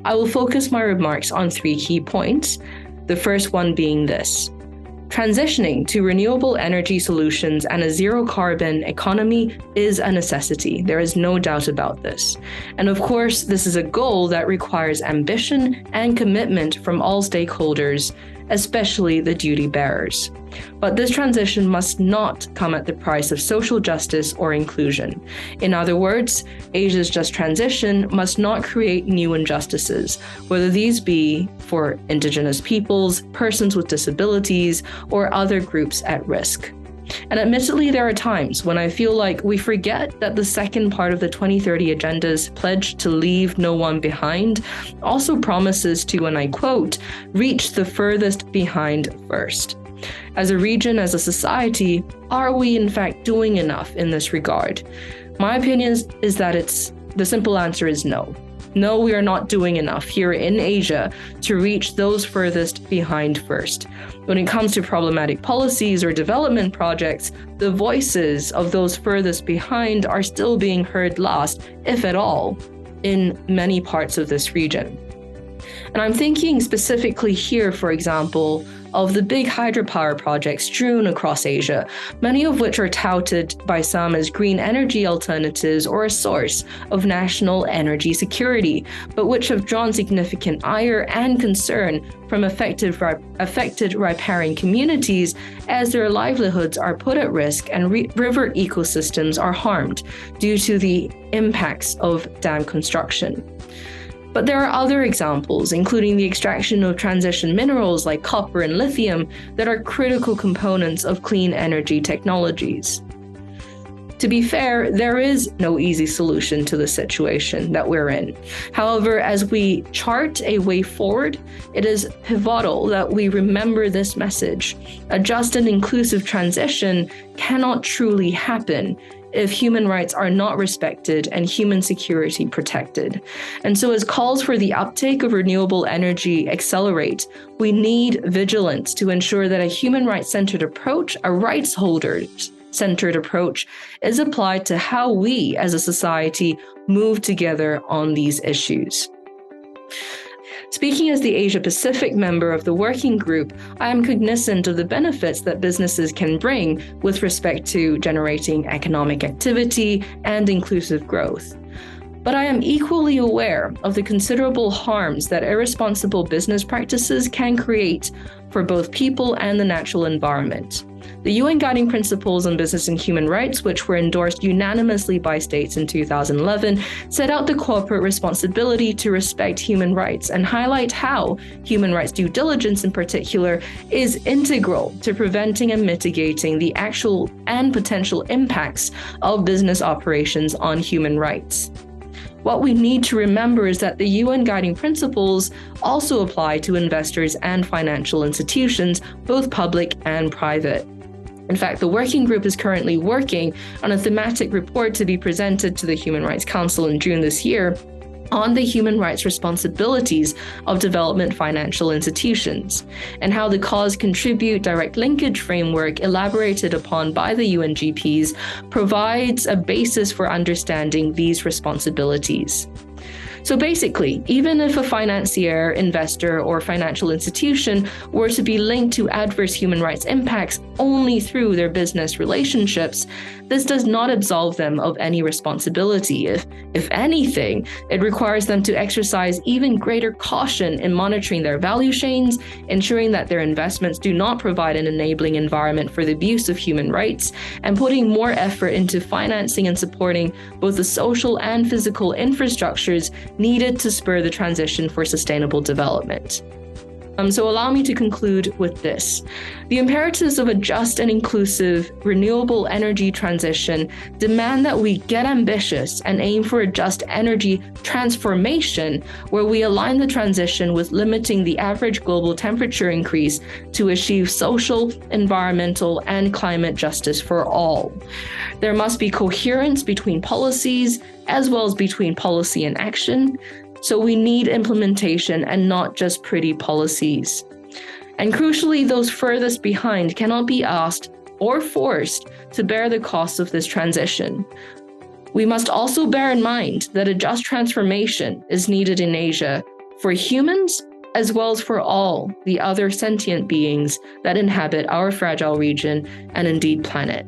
I will focus my remarks on 3 key points, the first one being this. Transitioning to renewable energy solutions and a zero-carbon economy is a necessity. There is no doubt about this. And of course, this is a goal that requires ambition and commitment from all stakeholders, especially the duty bearers. But this transition must not come at the price of social justice or inclusion. In other words, Asia's just transition must not create new injustices, whether these be for indigenous peoples, persons with disabilities, or other groups at risk. And admittedly, there are times when I feel like we forget that the second part of the 2030 Agenda's pledge to leave no one behind also promises to, and I quote, reach the furthest behind first. As a region, as a society, are we in fact doing enough in this regard? My opinion is that the simple answer is no. No, we are not doing enough here in Asia to reach those furthest behind first. When it comes to problematic policies or development projects, the voices of those furthest behind are still being heard last, if at all, in many parts of this region. And I'm thinking specifically here, for example, of the big hydropower projects strewn across Asia, many of which are touted by some as green energy alternatives or a source of national energy security, but which have drawn significant ire and concern from affected riparian communities as their livelihoods are put at risk and river ecosystems are harmed due to the impacts of dam construction. But there are other examples, including the extraction of transition minerals like copper and lithium, that are critical components of clean energy technologies. To be fair, there is no easy solution to the situation that we're in. However, as we chart a way forward, it is pivotal that we remember this message. A just and inclusive transition cannot truly happen if human rights are not respected and human security protected. And so as calls for the uptake of renewable energy accelerate, we need vigilance to ensure that a human rights-centered approach, a rights holder-centered approach, is applied to how we as a society move together on these issues. Speaking as the Asia-Pacific member of the working group, I am cognizant of the benefits that businesses can bring with respect to generating economic activity and inclusive growth. But I am equally aware of the considerable harms that irresponsible business practices can create for both people and the natural environment. The UN Guiding Principles on Business and Human Rights, which were endorsed unanimously by states in 2011, set out the corporate responsibility to respect human rights and highlight how human rights due diligence in particular is integral to preventing and mitigating the actual and potential impacts of business operations on human rights. What we need to remember is that the UN Guiding Principles also apply to investors and financial institutions, both public and private. In fact, the working group is currently working on a thematic report to be presented to the Human Rights Council in June this year on the human rights responsibilities of development financial institutions, and how the cause contribute direct linkage framework elaborated upon by the UNGPs provides a basis for understanding these responsibilities. So basically, even if a financier, investor, or financial institution were to be linked to adverse human rights impacts only through their business relationships, this does not absolve them of any responsibility. If anything, it requires them to exercise even greater caution in monitoring their value chains, ensuring that their investments do not provide an enabling environment for the abuse of human rights, and putting more effort into financing and supporting both the social and physical infrastructures needed to spur the transition for sustainable development. So allow me to conclude with this. The imperatives of a just and inclusive renewable energy transition demand that we get ambitious and aim for a just energy transformation where we align the transition with limiting the average global temperature increase to achieve social, environmental, and climate justice for all. There must be coherence between policies as well as between policy and action. So we need implementation and not just pretty policies. And crucially, those furthest behind cannot be asked or forced to bear the costs of this transition. We must also bear in mind that a just transformation is needed in Asia for humans as well as for all the other sentient beings that inhabit our fragile region and indeed planet.